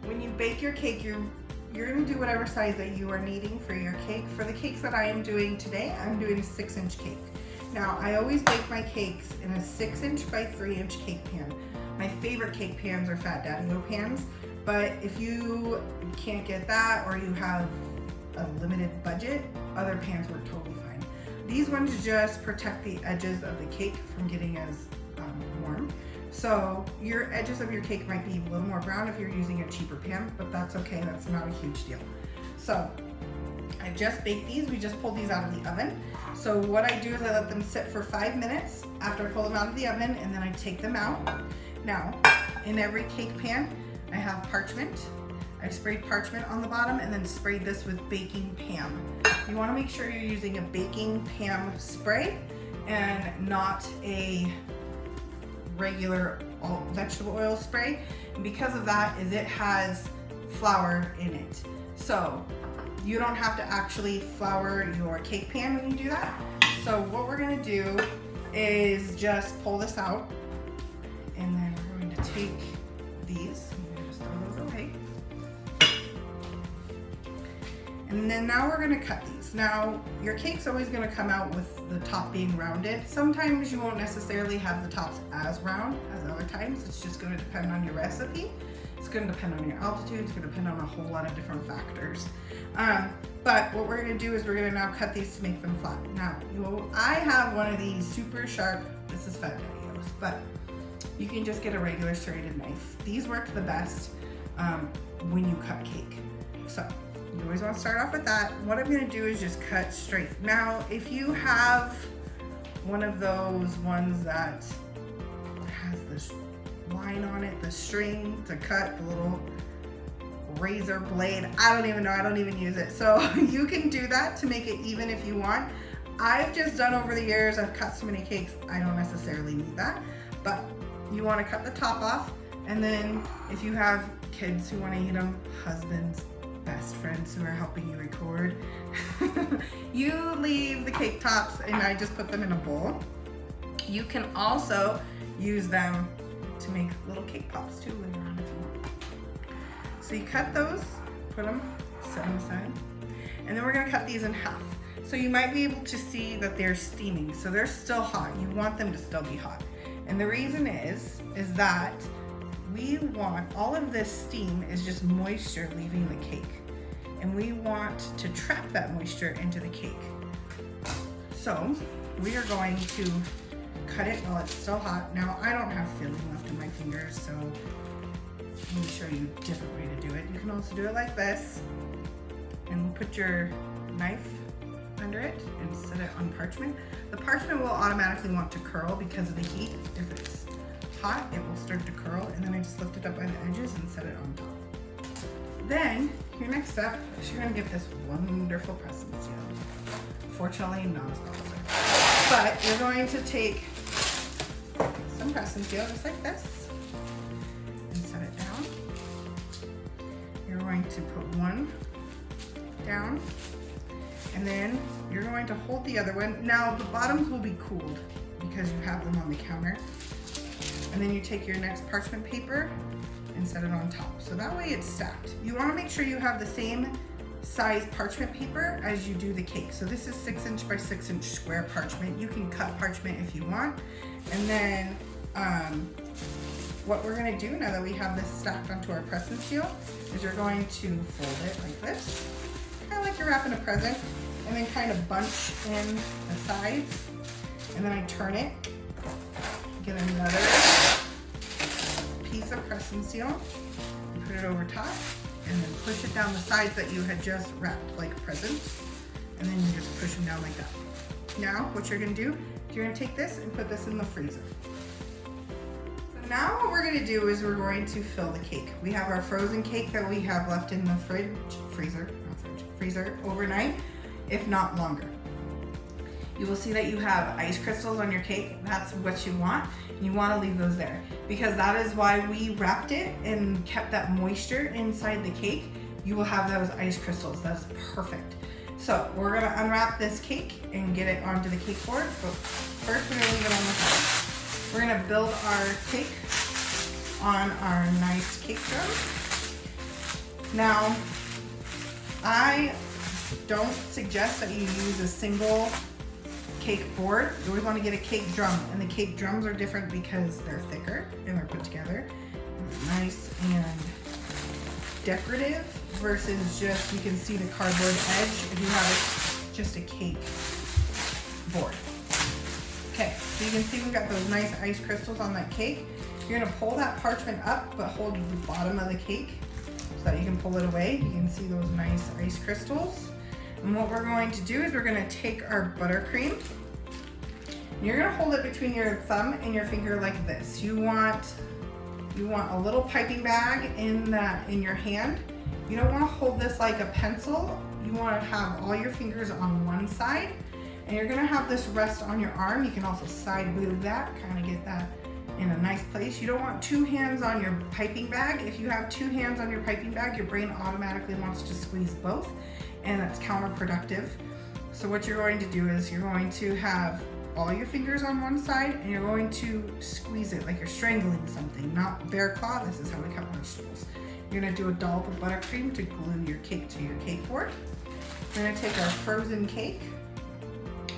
when you bake your cake, you're gonna do whatever size that you are needing for your cake. For the cakes that I am doing today, I'm doing a 6-inch cake. Now, I always bake my cakes in a 6-inch by 3-inch cake pan. My favorite cake pans are Fat Daddy-O pans, but if you can't get that or you have a limited budget, other pans work totally fine. These ones just protect the edges of the cake from getting as warm. So your edges of your cake might be a little more brown if you're using a cheaper pan, but that's okay, that's not a huge deal. So I just baked these, we just pulled these out of the oven. So what I do is I let them sit for 5 minutes after I pull them out of the oven, and then I take them out. Now, in every cake pan, I have parchment. I've sprayed parchment on the bottom and then sprayed this with baking Pam. You wanna make sure you're using a baking Pam spray and not a regular vegetable oil spray. And because of that is it has flour in it. So you don't have to actually flour your cake pan when you do that. So what we're gonna do is just pull this out, and then we're going to take these, I'm gonna just throw those away. And then now we're gonna cut these. Now, your cake's always gonna come out with the top being rounded. Sometimes you won't necessarily have the tops as round as other times. It's just gonna depend on your recipe. It's gonna depend on your altitude. It's gonna depend on a whole lot of different factors. But what we're gonna do is we're gonna now cut these to make them flat. Now, I have one of these super sharp, this is Fat Daddy-O's, but you can just get a regular serrated knife. These work the best when you cut cake. So you always want to start off with that. What I'm gonna do is just cut straight. Now, if you have one of those ones that has this line on it, the string to cut, the little razor blade, I don't even know, I don't even use it. So you can do that to make it even if you want. I've just done over the years, I've cut so many cakes, I don't necessarily need that. But you want to cut the top off, and then if you have kids who want to eat them, husbands, best friends who are helping you record, you leave the cake tops and I just put them in a bowl. You can also use them to make little cake pops too later on if you want. So you cut those, put them, set them aside, and then we're gonna cut these in half. So you might be able to see that they're steaming, so they're still hot. You want them to still be hot. And the reason is that we want, all of this steam is just moisture leaving the cake. And we want to trap that moisture into the cake. So we are going to cut it while it's still hot. Now, I don't have filling left in my fingers, so let me show you a different way to do it. You can also do it like this, and put your knife under it and set it on parchment. The parchment will automatically want to curl because of the heat. If it's hot, it will start to curl, and then I just lift it up by the edges and set it on top. Then, your next step is you're gonna get this wonderful pressing seal. Fortunately, not a sponsor. But you're going to take some pressing seal, just like this, and set it down. You're going to put one down, and then you're going to hold the other one. Now, the bottoms will be cooled because you have them on the counter. And then you take your next parchment paper and set it on top. So that way it's stacked. You wanna make sure you have the same size parchment paper as you do the cake. So this is 6-inch by 6-inch square parchment. You can cut parchment if you want. And then what we're gonna do now that we have this stacked onto our pressing seal is you're going to fold it like this, kind of like you're wrapping a present, and then kind of bunch in the sides. And then I turn it, get another piece of pressing seal, put it over top, and then push it down the sides that you had just wrapped like a present, and then you just push them down like that. Now, what you're gonna do, you're gonna take this and put this in the freezer. So now what we're gonna do is we're going to fill the cake. We have our frozen cake that we have left in the freezer overnight, if not longer. You will see that you have ice crystals on your cake. That's what you want. You want to leave those there because that is why we wrapped it and kept that moisture inside the cake. You will have those ice crystals. That's perfect. So we're gonna unwrap this cake and get it onto the cake board. But first we're gonna leave it on the side. We're gonna build our cake on our nice cake drum. Now, I don't suggest that you use a single cake board. You always want to get a cake drum, and the cake drums are different because they're thicker and they're put together. Nice and decorative versus just, you can see the cardboard edge if you have just a cake board. Okay, so you can see we've got those nice ice crystals on that cake. You're gonna pull that parchment up, but hold the bottom of the cake so that you can pull it away. You can see those nice ice crystals. And what we're going to do is we're gonna take our buttercream. You're gonna hold it between your thumb and your finger like this. You want a little piping bag in your hand. You don't wanna hold this like a pencil. You wanna have all your fingers on one side, and you're gonna have this rest on your arm. You can also side move that, kind of get that in a nice place. You don't want two hands on your piping bag. If you have two hands on your piping bag, your brain automatically wants to squeeze both, and that's counterproductive. So what you're going to do is you're going to have all your fingers on one side, and you're going to squeeze it like you're strangling something, not bear claw. This is how we cut vegetables. You're gonna do a dollop of buttercream to glue your cake to your cake board. We're gonna take our frozen cake,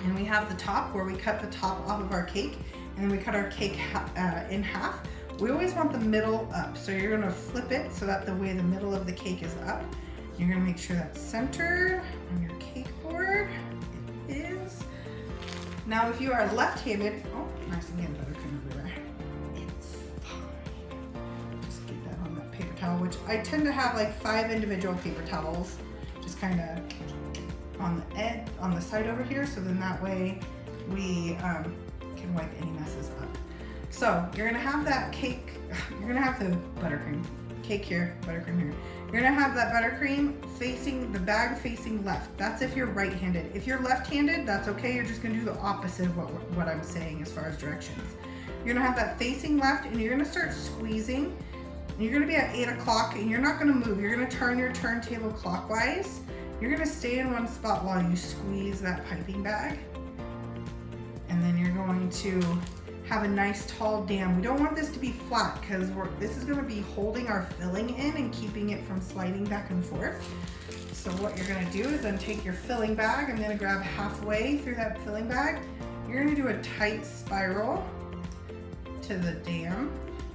and we have the top where we cut the top off of our cake, and then we cut our cake in half. We always want the middle up, so you're gonna flip it so that the way the middle of the cake is up. You're gonna make sure that's centered on your cake board. It is. Now if you are left-handed, oh, nice and getting buttercream everywhere. It's fine. Just get that on that paper towel, which I tend to have like 5 individual paper towels, just kind of on the edge, on the side over here, so then that way we can wipe any messes up. So you're gonna have that cake, you're gonna have the buttercream, cake here, buttercream here. You're gonna have that buttercream facing, the bag facing left. That's if you're right-handed. If you're left-handed, that's okay. You're just gonna do the opposite of what I'm saying as far as directions. You're gonna have that facing left, and you're gonna start squeezing. And you're gonna be at 8 o'clock, and you're not gonna move. You're gonna turn your turntable clockwise. You're gonna stay in one spot while you squeeze that piping bag. And then you're going to have a nice tall dam. We don't want this to be flat because this is gonna be holding our filling in and keeping it from sliding back and forth. So what you're gonna do is then take your filling bag. I'm gonna grab halfway through that filling bag. You're gonna do a tight spiral to the dam.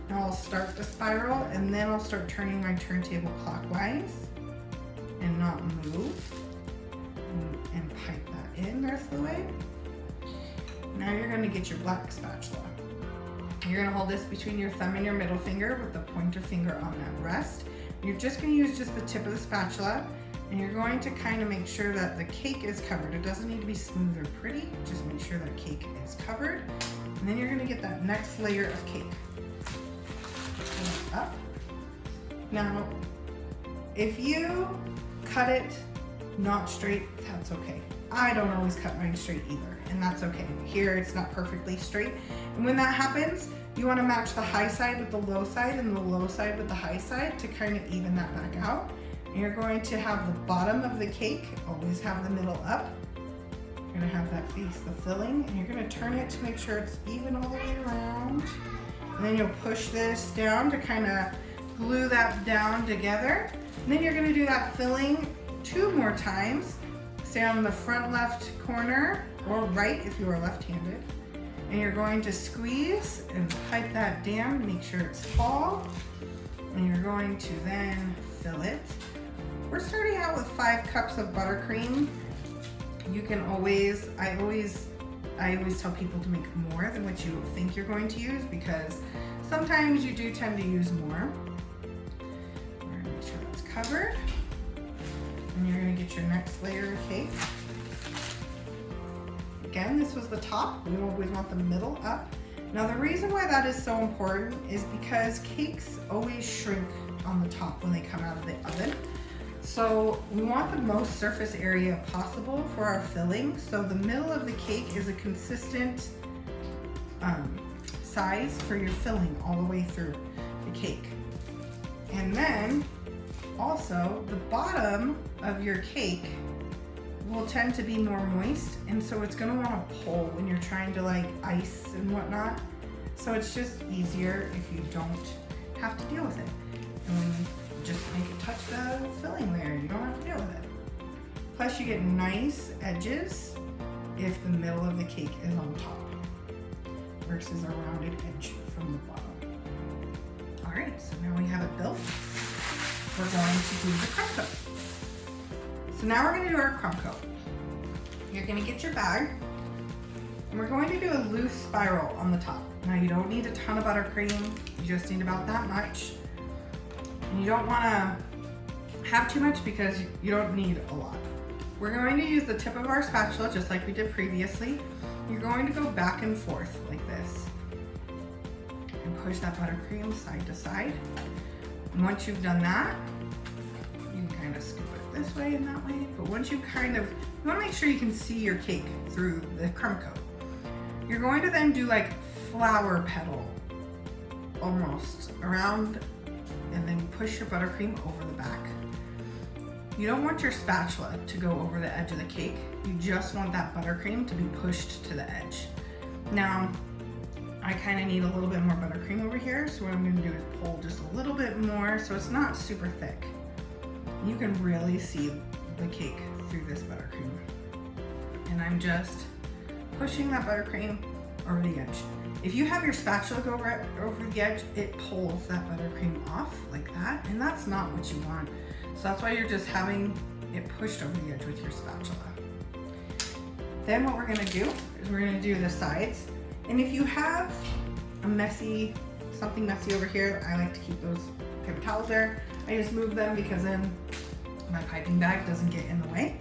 Now I'll start the spiral, and then I'll start turning my turntable clockwise and not move, and pipe that in the rest of the way. Now you're gonna get your black spatula. You're gonna hold this between your thumb and your middle finger with the pointer finger on that rest. You're just gonna use just the tip of the spatula, and you're going to kind of make sure that the cake is covered. It doesn't need to be smooth or pretty, just make sure that cake is covered. And then you're gonna get that next layer of cake. Pull it up. Now, if you cut it not straight, that's okay. I don't always cut mine straight either, and that's okay. Here it's not perfectly straight. And when that happens, you want to match the high side with the low side and the low side with the high side to kind of even that back out. And you're going to have the bottom of the cake always have the middle up. You're going to have that face the filling, and you're going to turn it to make sure it's even all the way around. And then you'll push this down to kind of glue that down together. And then you're going to do that filling 2 more times. Stay on the front left corner, or right if you are left-handed. And you're going to squeeze and pipe that down, make sure it's tall. And you're going to then fill it. We're starting out with 5 cups of buttercream. You can always, I always tell people to make more than what you think you're going to use, because sometimes you do tend to use more. We're gonna make sure that's covered. And you're gonna get your next layer of cake. Again, this was the top. We always want the middle up. Now the reason why that is so important is because cakes always shrink on the top when they come out of the oven. So we want the most surface area possible for our filling. So the middle of the cake is a consistent size for your filling all the way through the cake. And then also the bottom of your cake will tend to be more moist, and so it's going to want to pull when you're trying to like ice and whatnot. So it's just easier if you don't have to deal with it. And just make a touch of a filling layer. You don't have to deal with it. Plus you get nice edges if the middle of the cake is on top versus a rounded edge from the bottom. All right, so now we have it built. We're going to do the crumb coat. So now we're going to do our crumb coat. You're going to get your bag, and we're going to do a loose spiral on the top. Now you don't need a ton of buttercream, you just need about that much. And you don't want to have too much because you don't need a lot. We're going to use the tip of our spatula just like we did previously. You're going to go back and forth like this and push that buttercream side to side. And once you've done that, you can kind of scoop it this way and that way. But once you want to make sure you can see your cake through the crumb coat. You're going to then do like flower petal almost around and then push your buttercream over the back. You don't want your spatula to go over the edge of the cake. You just want that buttercream to be pushed to the edge. Now, I kind of need a little bit more buttercream over here, so what I'm going to do is pull just a little bit more so it's not super thick. You can really see the cake through this buttercream. And I'm just pushing that buttercream over the edge. If you have your spatula go right over the edge, it pulls that buttercream off like that, and that's not what you want. So that's why you're just having it pushed over the edge with your spatula. Then what we're gonna do is we're gonna do the sides. And if you have something messy over here, I like to keep those paper towels there. I just move them because then my piping bag doesn't get in the way.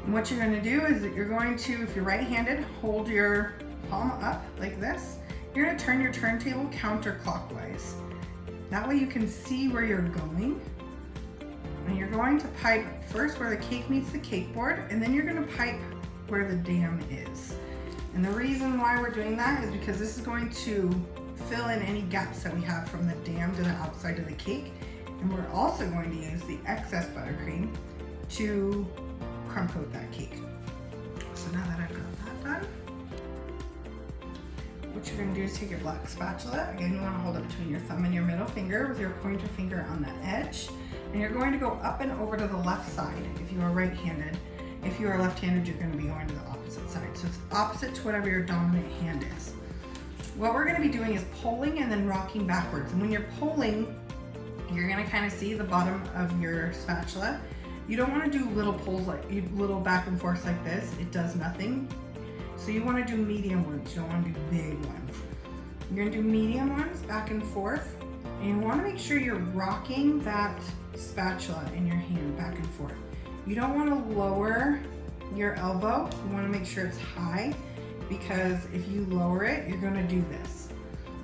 And what you're gonna do is that you're going to, if you're right-handed, hold your palm up like this. You're gonna turn your turntable counterclockwise. That way you can see where you're going. And you're going to pipe first where the cake meets the cake board, and then you're gonna pipe where the dam is. And the reason why we're doing that is because this is going to fill in any gaps that we have from the dam to the outside of the cake. And we're also going to use the excess buttercream to crumb coat that cake. So now that I've got that done, what you're gonna do is take your black spatula. Again, you wanna hold it between your thumb and your middle finger with your pointer finger on the edge. And you're going to go up and over to the left side if you are right-handed. If you are left-handed, you're going to be going to the opposite side. So it's opposite to whatever your dominant hand is. What we're going to be doing is pulling and then rocking backwards. And when you're pulling, you're going to kind of see the bottom of your spatula. You don't want to do little pulls, like little back and forth like this. It does nothing. So you want to do medium ones. You don't want to do big ones. You're going to do medium ones back and forth. And you want to make sure you're rocking that spatula in your hand back and forth. You don't want to lower your elbow. You want to make sure it's high, because if you lower it, you're going to do this.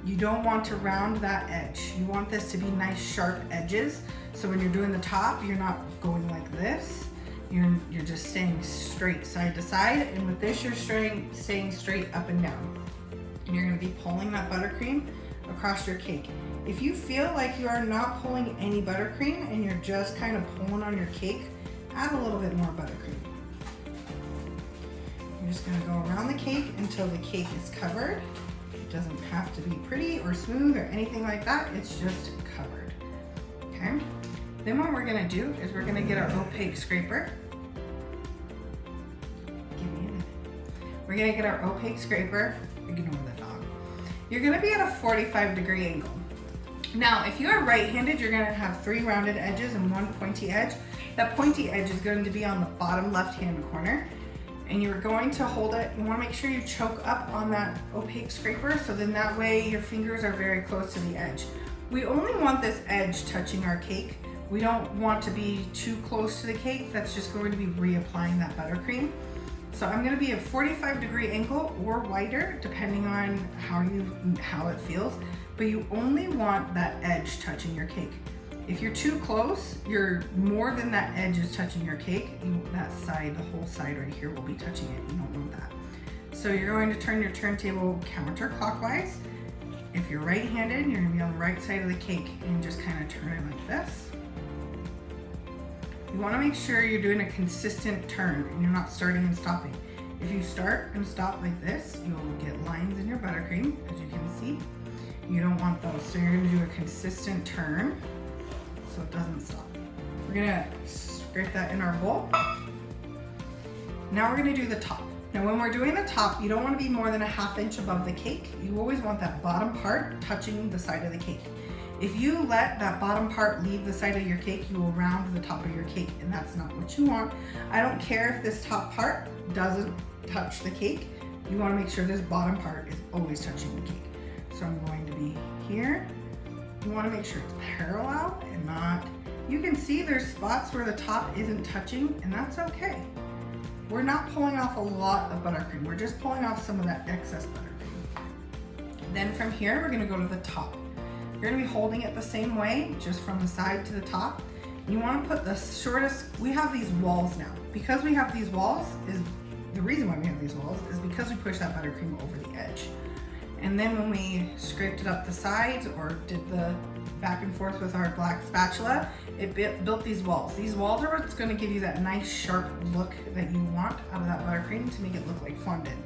You don't want to round that edge. You want this to be nice sharp edges. So when you're doing the top, you're not going like this. You're just staying straight side to side. And with this, you're staying straight up and down. And you're going to be pulling that buttercream across your cake. If you feel like you are not pulling any buttercream and you're just kind of pulling on your cake, add a little bit more buttercream. You're just gonna go around the cake until the cake is covered. It doesn't have to be pretty or smooth or anything like that, it's just covered, okay? Then what we're gonna do is we're gonna get our opaque scraper. Give me a minute. We're gonna get our opaque scraper, ignore the dog. You're gonna be at a 45-degree angle. Now, if you are right-handed, you're gonna have 3 rounded edges and 1 pointy edge. That pointy edge is going to be on the bottom left-hand corner. And you're going to hold it, you wanna make sure you choke up on that opaque scraper, so then that way your fingers are very close to the edge. We only want this edge touching our cake. We don't want to be too close to the cake. That's just going to be reapplying that buttercream. So I'm gonna be a 45-degree angle or wider, depending on how it feels. But you only want that edge touching your cake. If you're too close, you're more than that edge is touching your cake. That side, the whole side right here will be touching it. You don't want that. So you're going to turn your turntable counterclockwise. If you're right-handed, you're gonna be on the right side of the cake and just kind of turn it like this. You wanna make sure you're doing a consistent turn and you're not starting and stopping. If you start and stop like this, you'll get lines in your buttercream, as you can see. You don't want those, so you're gonna do a consistent turn so it doesn't stop. We're gonna scrape that in our bowl. Now we're gonna do the top. Now when we're doing the top, you don't want to be more than a 1/2 inch above the cake. You always want that bottom part touching the side of the cake. If you let that bottom part leave the side of your cake, you will round the top of your cake, and that's not what you want. I don't care if this top part doesn't touch the cake. You want to make sure this bottom part is always touching the cake. So I'm going to be here. You want to make sure it's parallel and not, you can see there's spots where the top isn't touching, and that's okay. We're not pulling off a lot of buttercream. We're just pulling off some of that excess buttercream. Then from here, we're gonna go to the top. You're gonna be holding it the same way, just from the side to the top. You wanna put the shortest, we have these walls now. Because we have these walls, the reason why we have these walls is because we push that buttercream over the edge. And then when we scraped it up the sides or did the back and forth with our black spatula, it built these walls. These walls are what's going to give you that nice sharp look that you want out of that buttercream to make it look like fondant.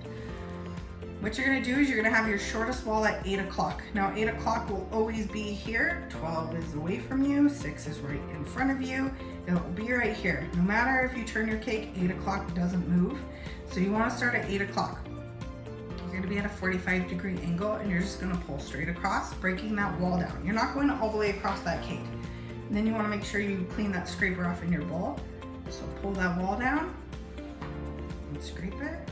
What you're going to do is you're going to have your shortest wall at 8 o'clock. Now 8 o'clock will always be here, 12 is away from you, 6 is right in front of you, it will be right here. No matter if you turn your cake, 8 o'clock doesn't move. So you want to start at 8 o'clock. You're going to be at a 45-degree angle, and you're just going to pull straight across, breaking that wall down. You're not going all the way across that cake. And then you want to make sure you clean that scraper off in your bowl. So pull that wall down and scrape it.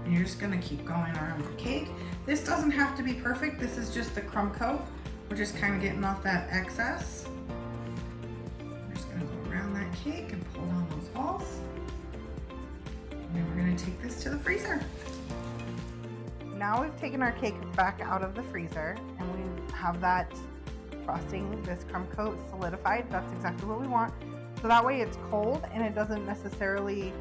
And you're just going to keep going around the cake. This doesn't have to be perfect. This is just the crumb coat. We're just kind of getting off that excess. We're just going to go around that cake and pull down those walls. And then we're going to take this to the freezer. Now we've taken our cake back out of the freezer and we have that frosting, this crumb coat solidified. That's exactly what we want. So that way it's cold and it doesn't necessarily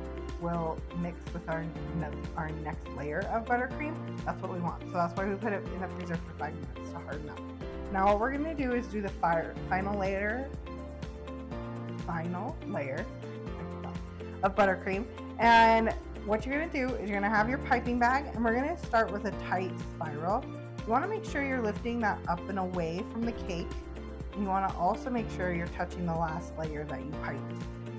will mix with our next layer of buttercream. That's what we want. So that's why we put it in the freezer for 5 minutes to harden up. Now what we're going to do is do the final layer of buttercream. And what you're going to do is you're going to have your piping bag, and we're going to start with a tight spiral. You want to make sure you're lifting that up and away from the cake. And you want to also make sure you're touching the last layer that you piped.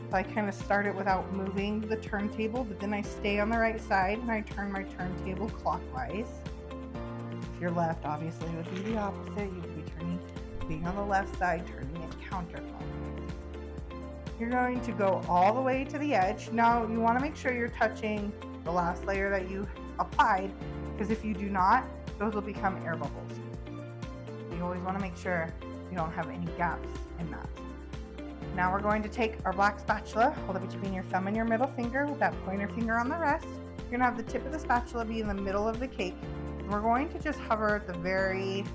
So I kind of start it without moving the turntable, but then I stay on the right side and I turn my turntable clockwise. If you're left, obviously it would be the opposite. You would be being on the left side, turning it counterclockwise. You're going to go all the way to the edge. Now you want to make sure you're touching the last layer that you applied, because if you do not, those will become air bubbles. You always want to make sure you don't have any gaps in that. Now we're going to take our black spatula, hold it between your thumb and your middle finger with that pointer finger on the rest. You're going to have the tip of the spatula be in the middle of the cake. And we're going to just hover at the very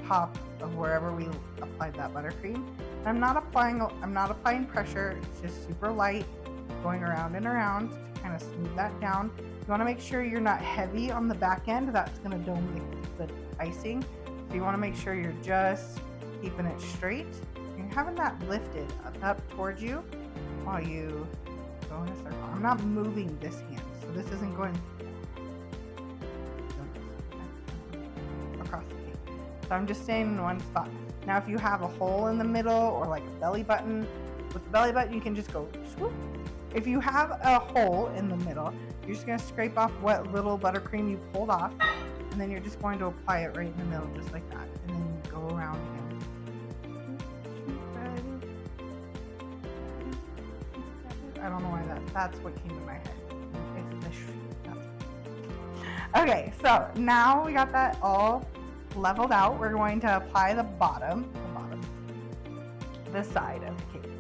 top of wherever we applied that buttercream. I'm not applying pressure, it's just super light, going around and around to kind of smooth that down. You want to make sure you're not heavy on the back end, that's going to dome the icing. So you want to make sure you're just keeping it straight. You're having that lifted up towards you while you go in a circle. I'm not moving this hand, so this isn't going across the cake. So I'm just staying in one spot. Now if you have a hole in the middle or like a belly button, with the belly button you can just go swoop. If you have a hole in the middle, you're just going to scrape off what little buttercream you pulled off, and then you're just going to apply it right in the middle just like that, and then you go around again. I don't know why that's what came to my head. Okay, so now we got that all leveled out. We're going to apply the side of the cake.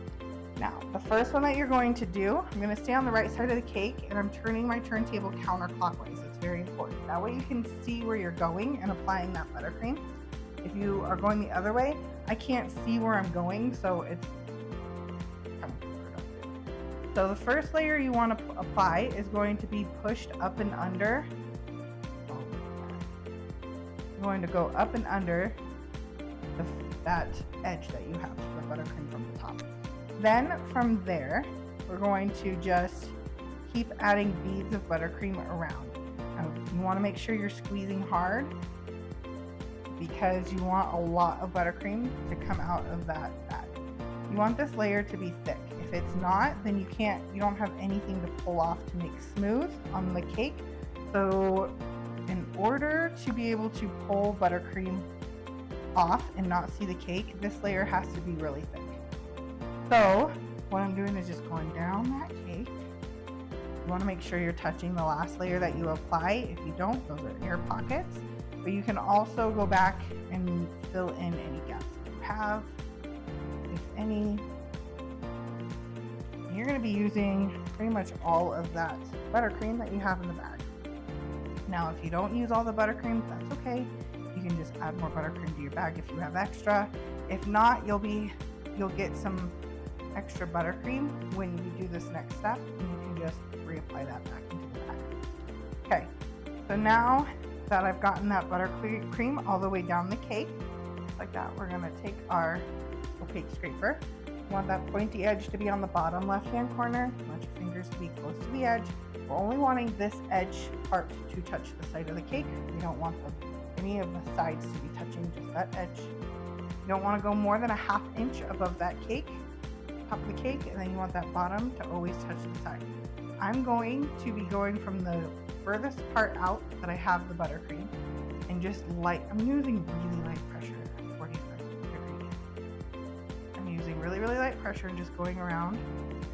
Now, the first one that you're going to do, I'm going to stay on the right side of the cake and I'm turning my turntable counterclockwise. It's very important. That way you can see where you're going and applying that buttercream. If you are going the other way, I can't see where I'm going, so it's counterproductive. So the first layer you want to apply is going to be pushed up and under. You're going to go up and under that edge that you have, the buttercream from the top. Then from there, we're going to just keep adding beads of buttercream around. Now, you want to make sure you're squeezing hard because you want a lot of buttercream to come out of that bag. You want this layer to be thick. If it's not, then you don't have anything to pull off to make smooth on the cake. So in order to be able to pull buttercream off and not see the cake, this layer has to be really thick. So what I'm doing is just going down that cake. You want to make sure you're touching the last layer that you apply. If you don't, those are air pockets. But you can also go back and fill in any gaps that you have, if any. You're going to be using pretty much all of that buttercream that you have in the bag. Now, if you don't use all the buttercream, that's okay. You can just add more buttercream to your bag if you have extra. If not, you'll get some extra buttercream when you do this next step, and you can just reapply that back into the bag. Okay, so now that I've gotten that buttercream all the way down the cake, just like that, we're gonna take our opaque scraper. You want that pointy edge to be on the bottom left-hand corner. You want your fingers to be close to the edge. We're only wanting this edge part to touch the side of the cake. We don't want any of the sides to be touching, just that edge. You don't want to go more than a 1/2 inch above that cake, top of the cake, and then you want that bottom to always touch the side. I'm going to be going from the furthest part out that I have the buttercream, and just I'm using really light pressure at 45 degrees. I'm using really light pressure and just going around,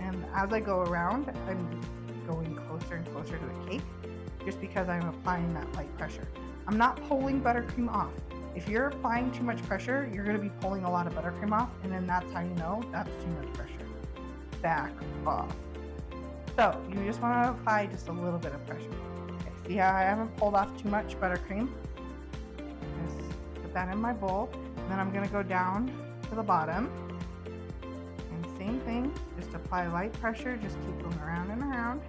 and as I go around, I'm going closer and closer to the cake, just because I'm applying that light pressure. I'm not pulling buttercream off. If you're applying too much pressure, you're going to be pulling a lot of buttercream off, and then that's how you know that's too much pressure. Back off. So you just want to apply just a little bit of pressure. Okay, see how I haven't pulled off too much buttercream? Just put that in my bowl, and then I'm going to go down to the bottom. And same thing, just apply light pressure, just keep going around and around.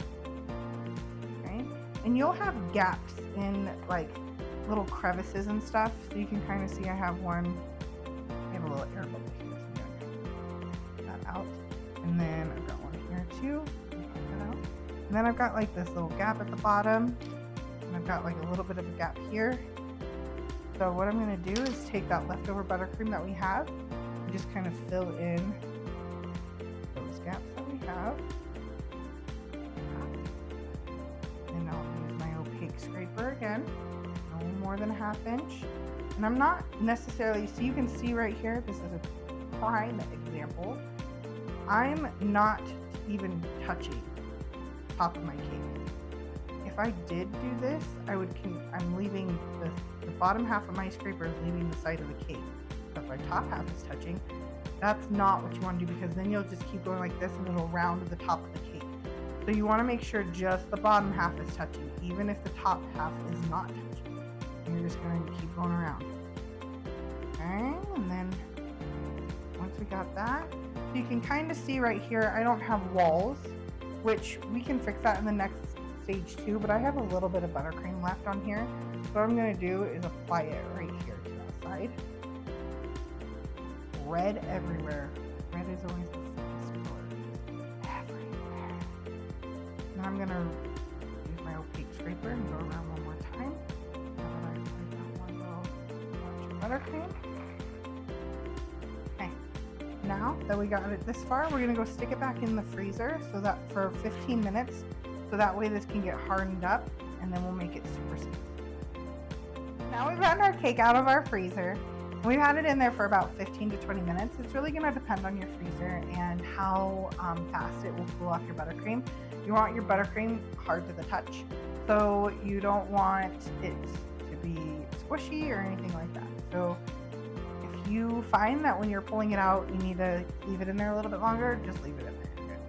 Okay, and you'll have gaps in like little crevices and stuff, so you can kind of see I have one. I have a little air bubble here, so I'm going to cut that out. And then I've got one here too. That out. And then I've got like this little gap at the bottom, and I've got like a little bit of a gap here. So what I'm going to do is take that leftover buttercream that we have and just kind of fill in those gaps that we have. And I'll use my opaque scraper again, no more than a 1/2 inch. And I'm not necessarily, so you can see right here, this is a prime example. I'm not even touching the top of my cake. If I did do this, I'm leaving the bottom half of my scraper is leaving the side of the cake. But if my top half is touching, that's not what you want to do, because then you'll just keep going like this and it'll round the top of the cake. So you want to make sure just the bottom half is touching, even if the top half is not touching. And you're just going to keep going around. Okay, and then once we got that, you can kind of see right here, I don't have walls, which we can fix that in the next stage too, but I have a little bit of buttercream left on here. So what I'm going to do is apply it right here to that side. Red everywhere. Red is always the simplest color. Everywhere. Now I'm going to use my opaque scraper and go around one more time. Now that I've applied that one little bunch of buttercream. Okay. Now that we got it this far, we're going to go stick it back in the freezer so that for 15 minutes, so that way this can get hardened up, and then we'll make it super smooth. Now we've gotten our cake out of our freezer. We've had it in there for about 15 to 20 minutes. It's really going to depend on your freezer and how fast it will cool off your buttercream. You want your buttercream hard to the touch, so you don't want it to be squishy or anything like that. So if you find that when you're pulling it out you need to leave it in there a little bit longer, just leave it in there.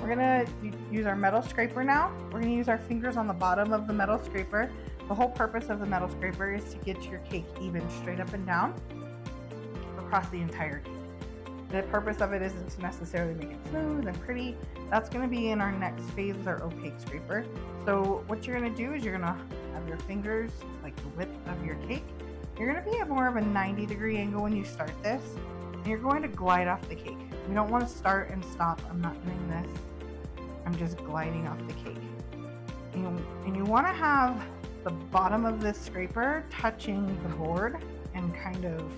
We're gonna use our metal scraper now. We're gonna use our fingers on the bottom of the metal scraper. The whole purpose of the metal scraper is to get your cake even straight up and down across the entire cake. The purpose of it isn't to necessarily make it smooth and pretty. That's gonna be in our next phase with our opaque scraper. So what you're gonna do is you're gonna have your fingers like the width of your cake. You're gonna be at more of a 90-degree angle when you start this, and you're going to glide off the cake. We don't want to start and stop. I'm not doing this. I'm just gliding off the cake. And you want to have the bottom of this scraper touching the board, and kind of,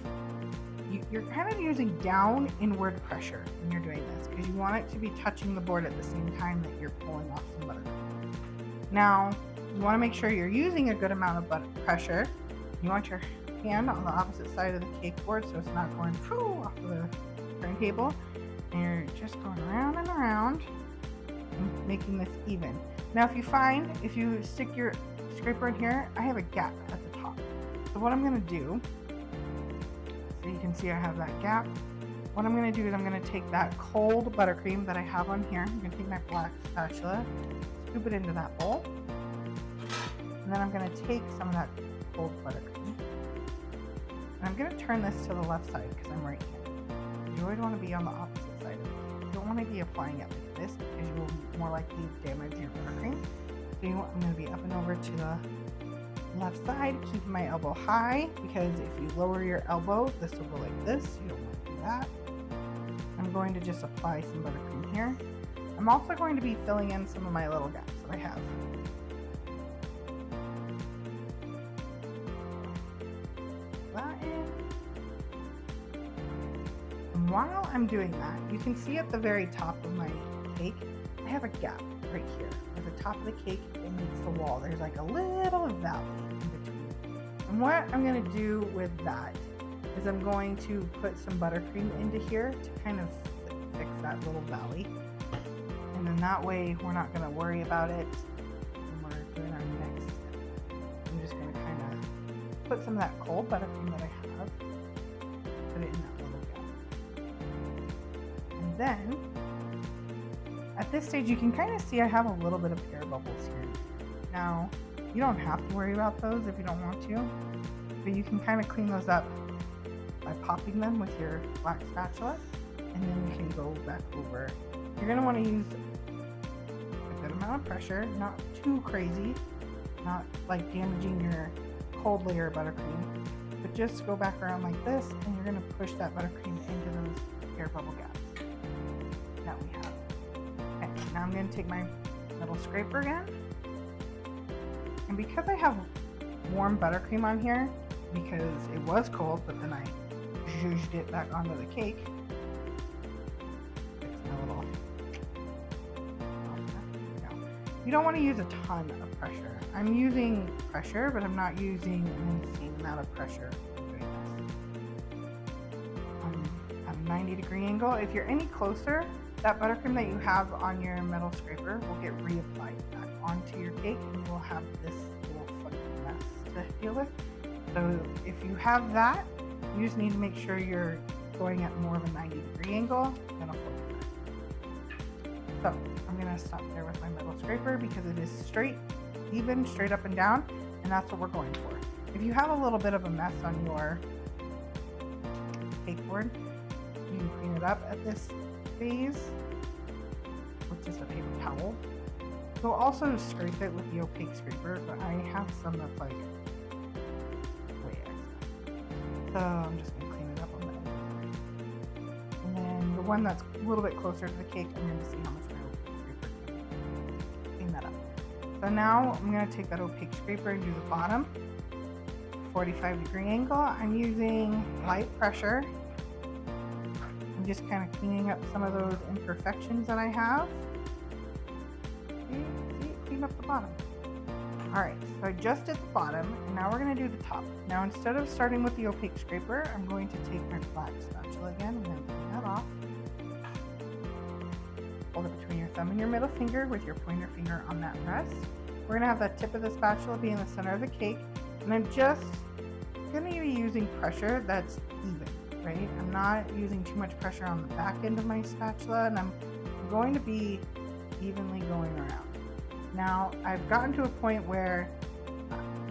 you're kind of using down inward pressure when you're doing this because you want it to be touching the board at the same time that you're pulling off some buttercream. Now, you want to make sure you're using a good amount of pressure. You want your hand on the opposite side of the cake board so it's not going off of the turntable. And you're just going around and around and making this even. Now, if you stick your scraper in here, I have a gap at the top. So what I'm going to do, so you can see I have that gap. What I'm going to do is I'm going to take that cold buttercream that I have on here. I'm going to take my black spatula, scoop it into that bowl. And then I'm going to take some of that cold buttercream. And I'm going to turn this to the left side because I'm right here. You always want to be on the opposite side of the cake. You don't want to be applying it like this because you will more likely damage your buttercream. So I'm going to be up and over to the left side, keeping my elbow high because if you lower your elbow, this will go like this. You don't want to do that. I'm going to just apply some buttercream here. I'm also going to be filling in some of my little gaps that I have. That in. And while I'm doing that, you can see at the very top of my cake, I have a gap right here. At the top of the cake, it meets the wall. There's like a little valley in between. And what I'm going to do with that is I'm going to put some buttercream into here to kind of fix that little valley. And then that way we're not going to worry about it when we're doing our next step. I'm just going to kind of put some of that cold buttercream that I have, put it in that little gap. And then at this stage, you can kind of see I have a little bit of air bubbles here. Now, you don't have to worry about those if you don't want to, but you can kind of clean those up by popping them with your black spatula, and then you can go back over. You're going to want to use a good amount of pressure, not too crazy, not like damaging your cold layer of buttercream, but just go back around like this, and you're going to push that buttercream into those air bubble gaps that we have. Okay, now I'm going to take my little scraper again, and because I have warm buttercream on here, because it was cold, but then I zhuzhed it back onto the cake. Fix my little. You don't want to use a ton of pressure. I'm using pressure, but I'm not using an insane amount of pressure doing this. At a 90-degree angle. If you're any closer, that buttercream that you have on your metal scraper will get reapplied back onto your cake, and you will have this little funky mess to deal with. So if you have that, you just need to make sure you're going at more of a 90-degree angle than a 45. So I'm going to stop there with my metal scraper because it is straight, even, straight up and down, and that's what we're going for. If you have a little bit of a mess on your cake board, you can clean it up at this phase with just a paper towel. You'll also scrape it with the opaque scraper, but I have some that's like way excess. So I'm just going to clean it up on the edge. And then the one that's a little bit closer to the cake, I'm going to see how much my opaque scraper can clean that up. So now I'm going to take that opaque scraper and do the bottom, 45-degree angle. I'm using light pressure. I'm just kind of cleaning up some of those imperfections that I have. See, clean up the bottom. Alright, so I just did the bottom, and now we're going to do the top. Now instead of starting with the opaque scraper, I'm going to take my black spatula again. I'm going to clean that off. Hold it between your thumb and your middle finger with your pointer finger on that rest. We're going to have that tip of the spatula be in the center of the cake, and I'm just going to be using pressure that's even. Right? I'm not using too much pressure on the back end of my spatula, and I'm going to be evenly going around. Now, I've gotten to a point where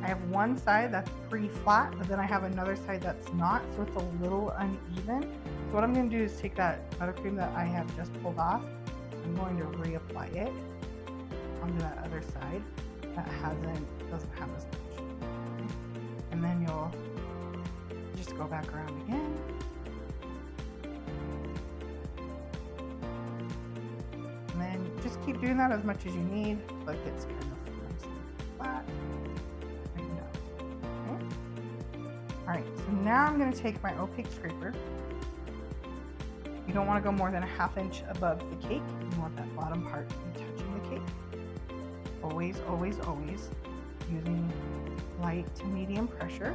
I have one side that's pretty flat, but then I have another side that's not, so it's a little uneven. So what I'm going to do is take that buttercream that I have just pulled off, I'm going to reapply it onto that other side that doesn't have as much. Okay? And then you'll just go back around again. And then just keep doing that as much as you need until it gets kind of nice and flat. And okay? Alright, so now I'm going to take my opaque scraper You don't want to go more than a 1/2 inch above the cake. You want that bottom part to be touching the cake. Always, always, always using light to medium pressure.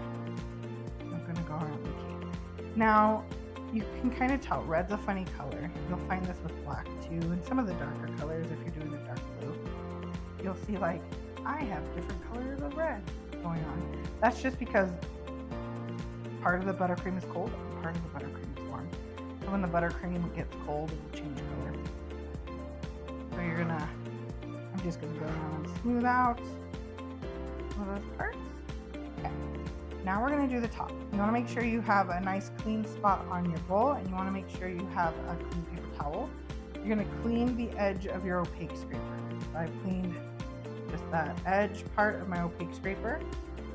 I'm going to go around the cake. Now, you can kind of tell red's a funny color. You'll find this with black too, and some of the darker colors if you're doing a dark blue. You'll see like, I have different colors of red going on. That's just because part of the buttercream is cold and part of the buttercream is warm. So when the buttercream gets cold, it will change color. So I'm just gonna go around and smooth out all those parts. Okay. Now we're gonna do the top. You wanna make sure you have a nice clean spot on your bowl, and you wanna make sure you have a clean paper towel. You're gonna clean the edge of your opaque scraper. So I've cleaned just that edge part of my opaque scraper.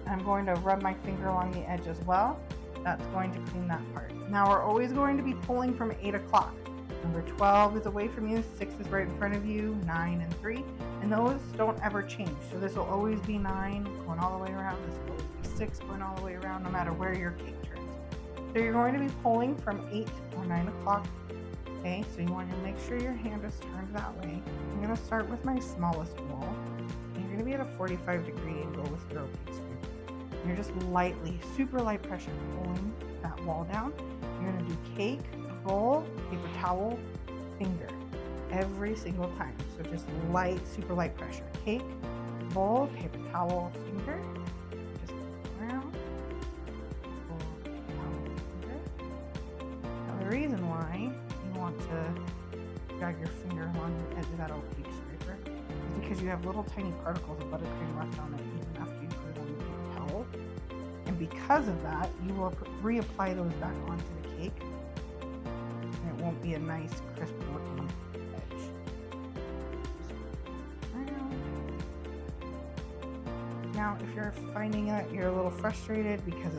I'm going to rub my finger along the edge as well. That's going to clean that part. Now we're always going to be pulling from 8 o'clock. Number 12 is away from you, 6 is right in front of you, 9 and 3, and those don't ever change. So this will always be 9 going all the way around, this will always be 6 going all the way around, no matter where your cake turns. So you're going to be pulling from 8 or 9 o'clock. Okay, so you want to make sure your hand is turned that way. I'm going to start with my smallest wall. And you're going to be at a 45-degree angle with your opaque scraper. You're just lightly, super light pressure pulling that wall down. You're going to do cake, bowl, paper towel, finger every single time. So just light, super light pressure. Cake, bowl, paper towel, finger. Just go around. Bowl, paper towel, finger. Now the reason why you want to drag your finger along the edge of that opaque scraper is because you have little tiny particles of buttercream left on it even after you put it on the paper towel. And because of that, you will reapply those back onto the cake. And it won't be a nice, crisp looking edge. Now, if you're finding that you're a little frustrated because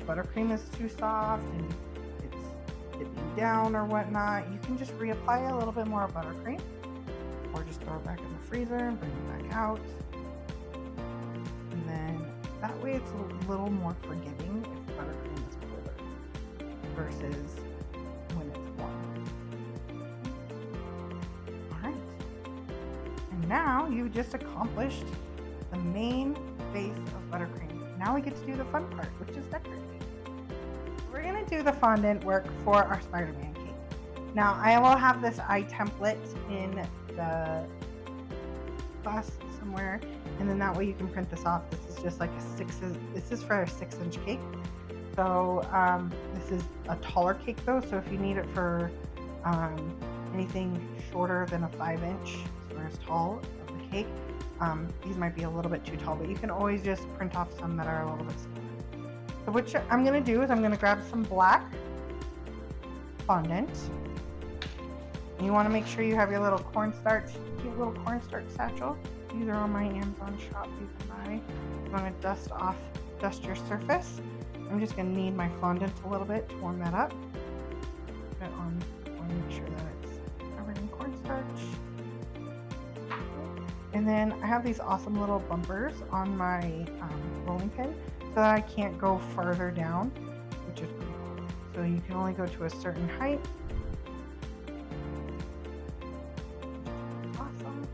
buttercream is too soft and it's dipping down or whatnot, you can just reapply a little bit more buttercream, or just throw it back in the freezer and bring it back out. And then that way it's a little more forgiving if buttercream is colder versus when it's warm. Alright. And now you just accomplished the main base of buttercream. Now we get to do the fun part, which is decorating. We're going to do the fondant work for our Spider-Man cake. Now I will have this eye template in the class somewhere, and then that way you can print this off. This is just like this is for a 6-inch cake. So this is a taller cake though, so if you need it for anything shorter than a 5-inch as far as tall of the cake, these might be a little bit too tall, but you can always just print off some that are a little bit smaller. So what I'm going to do is I'm going to grab some black fondant. And you want to make sure you have your little cornstarch, cute little cornstarch satchel. These are on my Amazon shop you can buy. You want to dust your surface. I'm just going to knead my fondant a little bit to warm that up. Put it on, I want to make sure that it's covered in cornstarch. And then I have these awesome little bumpers on my rolling pin so that I can't go farther down, which is pretty cool. So you can only go to a certain height. Awesome.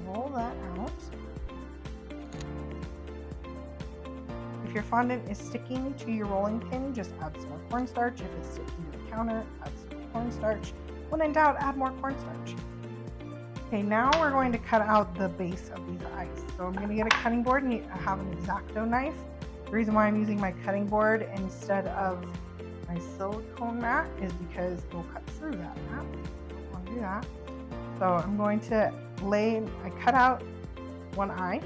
Roll that out. If your fondant is sticking to your rolling pin, just add some more cornstarch. If it's sticking to the counter, add some more cornstarch. When in doubt, add more cornstarch. Okay, now we're going to cut out the base of these eyes. So I'm going to get a cutting board and I have an X-Acto knife. The reason why I'm using my cutting board instead of my silicone mat is because it will cut through that mat. I don't want to do that. So I'm going to I cut out one eye.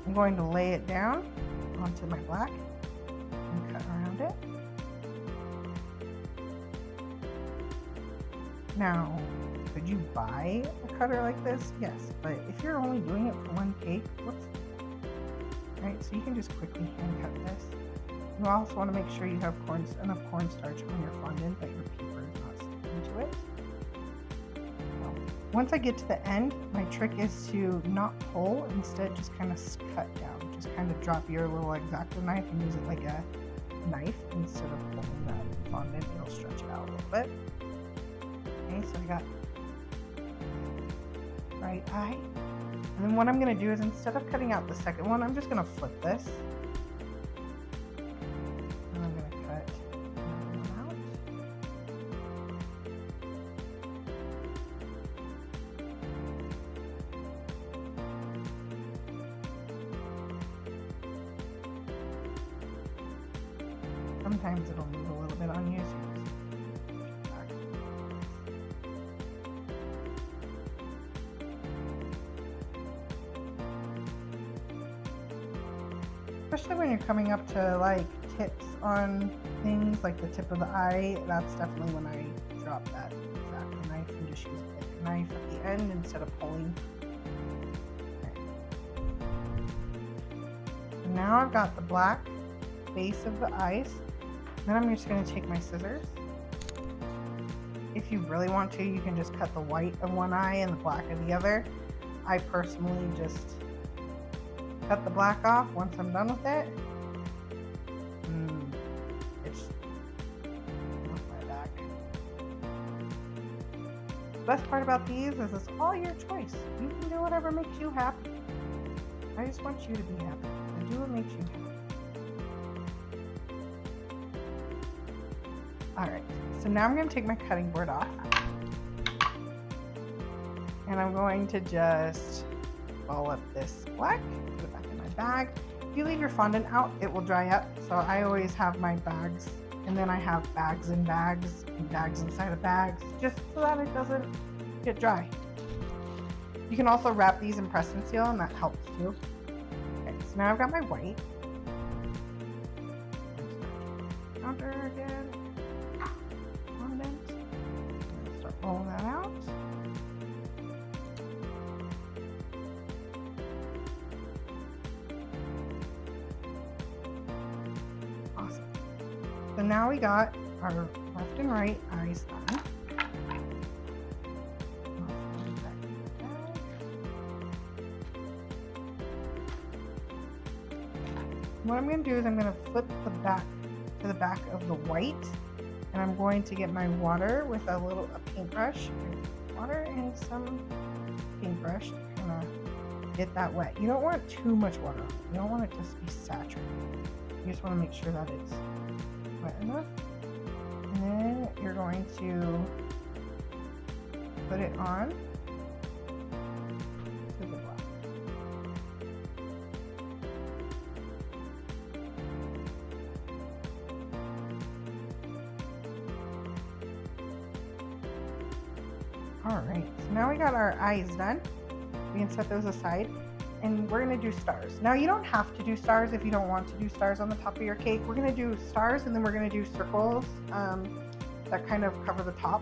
I'm going to lay it down onto my black and cut around it. Now, could you buy a cutter like this? Yes, but if you're only doing it for one cake, what's the point? Right, so you can just quickly hand cut this. You also want to make sure you have enough cornstarch on your fondant that your paper is not sticking to it. So, once I get to the end, my trick is to not pull, instead just kind of cut down. Just kind of drop your little X-Acto knife and use it like a knife instead of pulling that fondant, it'll stretch it out a little bit. Okay, so I got right eye. And then what I'm going to do is, instead of cutting out the second one, I'm just going to flip this. And I'm going to cut another one out. Sometimes it'll move a little bit on you, so you just push it back. Especially when you're coming up to like tips on things, like the tip of the eye, that's definitely when I drop that exact knife and just use like a knife at the end instead of pulling. Okay. So now I've got the black base of the eyes. Then I'm just going to take my scissors. If you really want to, you can just cut the white of one eye and the black of the other. I personally just cut the black off once I'm done with it. It's off my back. The best part about these is it's all your choice. You can do whatever makes you happy. I just want you to be happy. So do what makes you happy. Alright, so now I'm going to take my cutting board off. And I'm going to just ball up this black, put it back in my bag. If you leave your fondant out, it will dry up. So I always have my bags, and then I have bags and bags and bags inside of bags, just so that it doesn't get dry. You can also wrap these in press and seal, and that helps too. Okay, so now I've got my white. Counter again. Fondant. I'm gonna start rolling that out. Awesome. So now we got our left and right eyes done. What I'm going to do is I'm going to flip the back to the back of the white, and I'm going to get my water with a paintbrush, water and some paintbrush to kind of get that wet. You don't want too much water on it. You don't want it to be saturated. You just want to make sure that it's wet enough. And then you're going to put it on to the black. Alright, so now we got our eyes done. We can set those aside, and we're going to do stars. Now you don't have to do stars if you don't want to do stars on the top of your cake. We're going to do stars, and then we're going to do circles that kind of cover the top.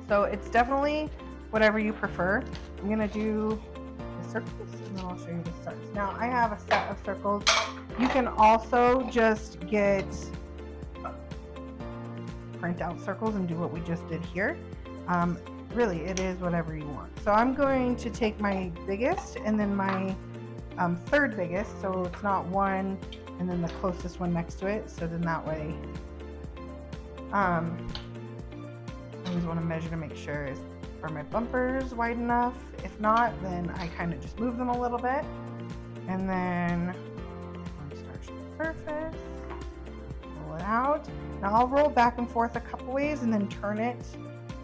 So it's definitely whatever you prefer. I'm going to do the circles, and then I'll show you the stars. Now I have a set of circles. You can also just get print out circles and do what we just did here. Really, it is whatever you want. So I'm going to take my biggest and then my third biggest, so it's not one and then the closest one next to it, so then that way I always want to measure to make sure are my bumpers wide enough. If not, then I kind of just move them a little bit, and then starch the surface, roll it out. Now I'll roll back and forth a couple ways and then turn it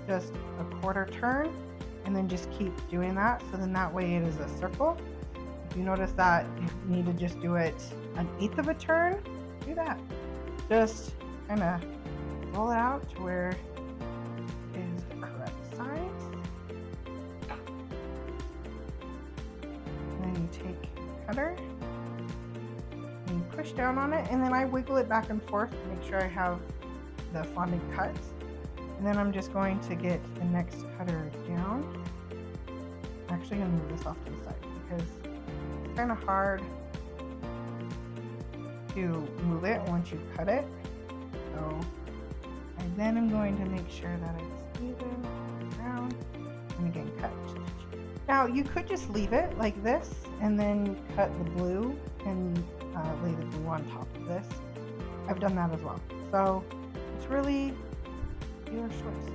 just a quarter turn, and then just keep doing that, so then that way it is a circle. If you notice that you need to just do it 1/8 of a turn, do that. Just kind of roll it out to where it is the correct size. And then you take a cutter and you push down on it, and then I wiggle it back and forth to make sure I have the fondant cut. And then I'm just going to get the next cutter down. I'm actually going to move this off to the side because it's kind of hard to move it once you cut it. So, and then I'm going to make sure that it's even all around, and again cut. Now you could just leave it like this and then cut the blue and lay the blue on top of this. I've done that as well. So it's really dealer's choice.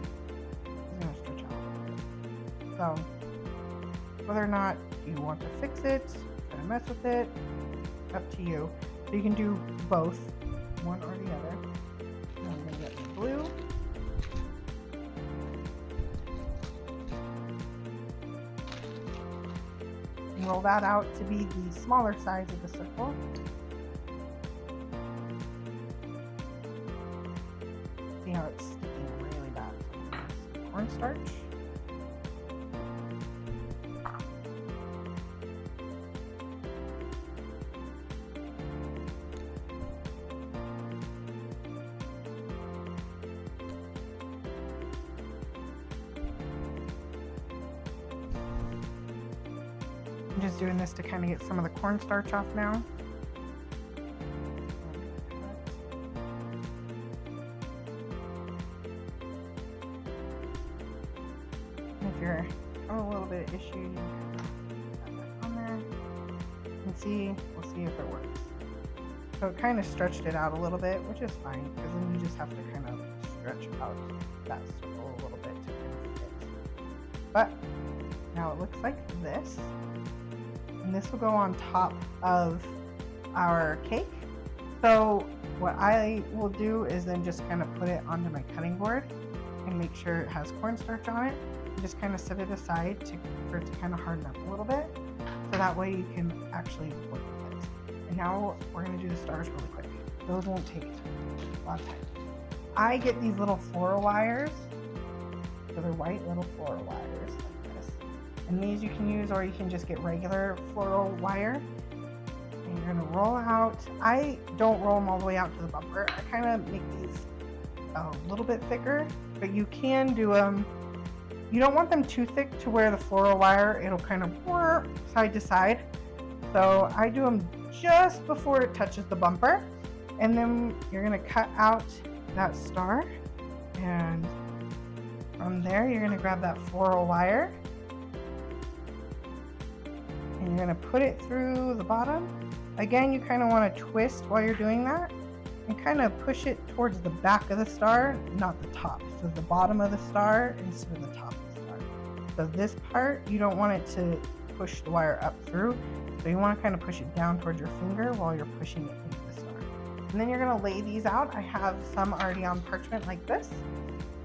It's gonna stretch out a little bit. So whether or not you want to fix it, try to mess with it, up to you. So you can do both, one or the other. Now I'm gonna get the blue. And roll that out to be the smaller size of the circle. See how it's sticking really bad from this cornstarch. I'm just doing this to kind of get some of the cornstarch off now. If you're having a little bit of issue, you can put that on there and see. We'll see if it works. So it kind of stretched it out a little bit, which is fine, because then you just have to kind of stretch out that circle a little bit to kind of fit. But now it looks like this. And this will go on top of our cake. So what I will do is then just kind of put it onto my cutting board and make sure it has cornstarch on it. And just kind of set it aside for it to kind of harden up a little bit. So that way you can actually work with it. And now we're going to do the stars really quick. Those won't take a lot of time. I get these little floral wires. So they're white little floral wires. And these you can use, or you can just get regular floral wire. And you're gonna roll out. I don't roll them all the way out to the bumper. I kind of make these a little bit thicker, but you can do them. You don't want them too thick to where the floral wire, it'll kind of side to side. So I do them just before it touches the bumper. And then you're gonna cut out that star. And from there, you're gonna grab that floral wire. And you're going to put it through the bottom. Again, you kind of want to twist while you're doing that and kind of push it towards the back of the star, not the top. So the bottom of the star instead of the top of the star. So this part, you don't want it to push the wire up through. So you want to kind of push it down towards your finger while you're pushing it into the star. And then you're going to lay these out. I have some already on parchment like this.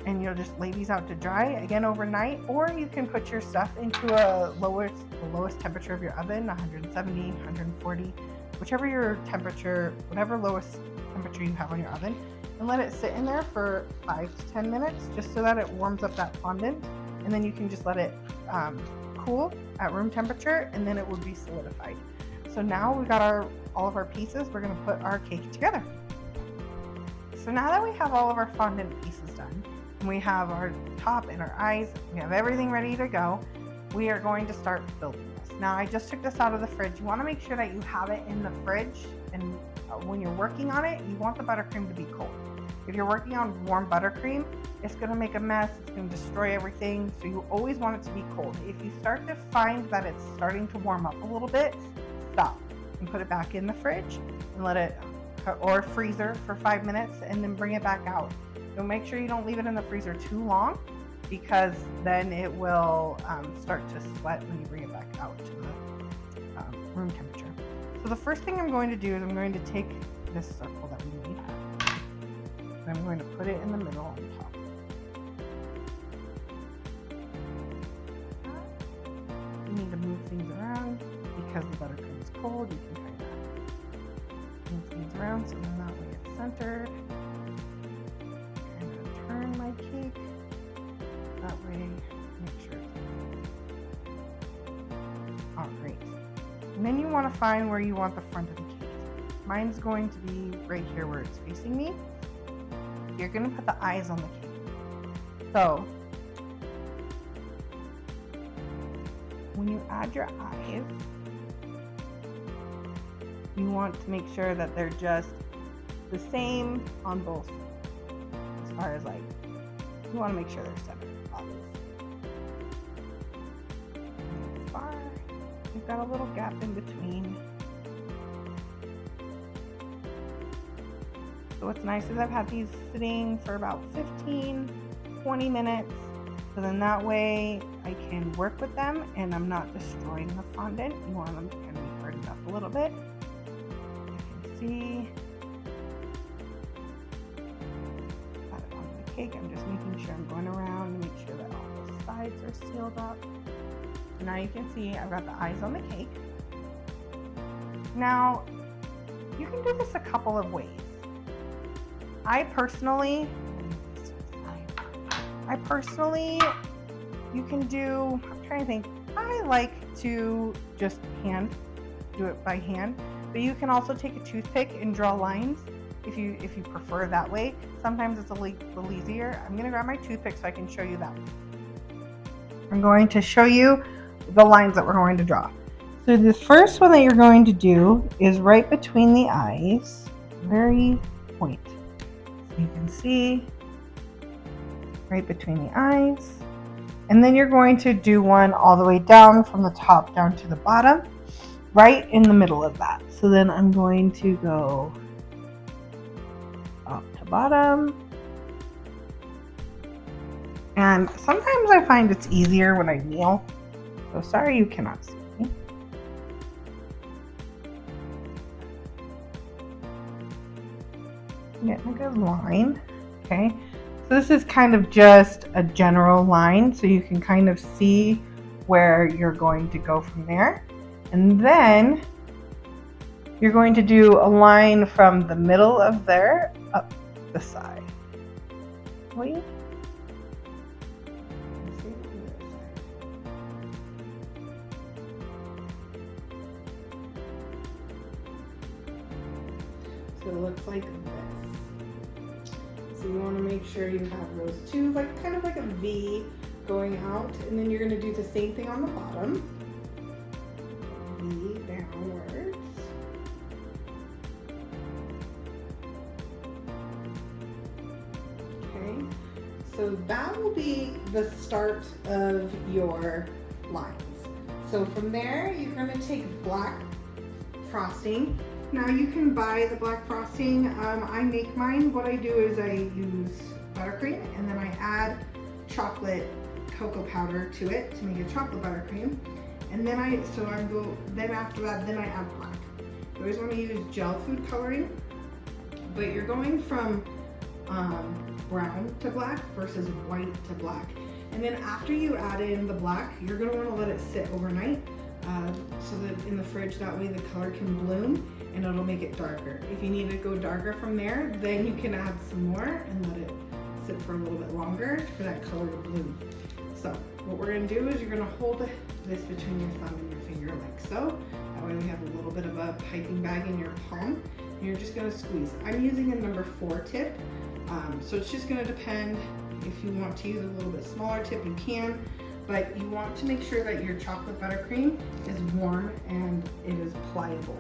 And you'll just lay these out to dry again overnight, or you can put your stuff into the lowest temperature of your oven, 170, 140, whichever your temperature, whatever lowest temperature you have on your oven, and let it sit in there for 5 to 10 minutes just so that it warms up that fondant, and then you can just let it cool at room temperature, and then it will be solidified. So now we got all of our pieces. We're going to put our cake together. So now that we have all of our fondant pieces done, and we have our top and our eyes, we have everything ready to go, we are going to start building this. Now I just took this out of the fridge. You want to make sure that you have it in the fridge, and when you're working on it, you want the buttercream to be cold. If you're working on warm buttercream, it's going to make a mess, it's going to destroy everything, so you always want it to be cold. If you start to find that it's starting to warm up a little bit, stop and put it back in the fridge and let it, or freezer for 5 minutes, and then bring it back out. So make sure you don't leave it in the freezer too long, because then it will start to sweat when you bring it back out to the room temperature. So the first thing I'm going to do is I'm going to take this circle that we made, and I'm going to put it in the middle on top. You need to move things around because the buttercream is cold. You can kind of move things around so then that way it's centered. Turn my cake that way, make sure it's all right. And then you want to find where you want the front of the cake. Mine's going to be right here where it's facing me. You're going to put the eyes on the cake. So when you add your eyes, you want to make sure that they're just the same on both. As far as like, you want to make sure they're centered, obviously. And far, you've got a little gap in between. So what's nice is I've had these sitting for about 15, 20 minutes. So then that way I can work with them and I'm not destroying the fondant. You want them to kind of be hardened up a little bit. You can see. Got it on the cake. I'm just making sure I'm going around to make sure that all the sides are sealed up. Now you can see I've got the eyes on the cake. Now, you can do this a couple of ways. I personally, you can do, I'm trying to think, I like to just do it by hand, but you can also take a toothpick and draw lines if you prefer that way. Sometimes it's a little easier. I'm gonna grab my toothpick so I can show you that. I'm going to show you the lines that we're going to draw. So the first one that you're going to do is right between the eyes, very point. So you can see right between the eyes. And then you're going to do one all the way down from the top down to the bottom, right in the middle of that. So then I'm going to go top to bottom. And sometimes I find it's easier when I kneel. So sorry you cannot see me. Getting a good line. Okay. So this is kind of just a general line, so you can kind of see where you're going to go from there. And then you're going to do a line from the middle of there up the side. Wait. So it looks like this. So you want to make sure you have those two, like kind of like a V going out, and then you're going to do the same thing on the bottom. V downwards. Okay, so that will be the start of your lines. So from there, you're going to take black frosting. Now you can buy the black frosting. I make mine. What I do is I use buttercream and then I add chocolate cocoa powder to it to make a chocolate buttercream. And then after that, I add black. You always want to use gel food coloring, but you're going from brown to black versus white to black. And then after you add in the black, you're going to want to let it sit overnight. So that in the fridge, that way the color can bloom and it'll make it darker. If you need to go darker from there, then you can add some more and let it sit for a little bit longer for that color to bloom. So what we're going to do is you're going to hold this between your thumb and your finger like so. That way we have a little bit of a piping bag in your palm and you're just going to squeeze. I'm using a number 4 tip, so it's just going to depend. If you want to use a little bit smaller tip, you can. But you want to make sure that your chocolate buttercream is warm and it is pliable.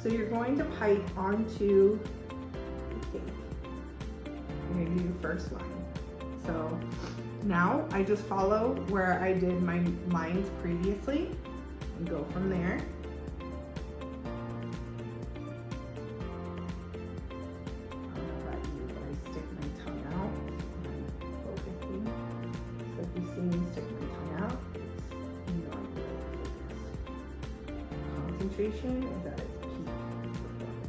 So you're going to pipe onto the cake. You're going to do your first line. So now I just follow where I did my lines previously and go from there. Concentration is at its peak performance.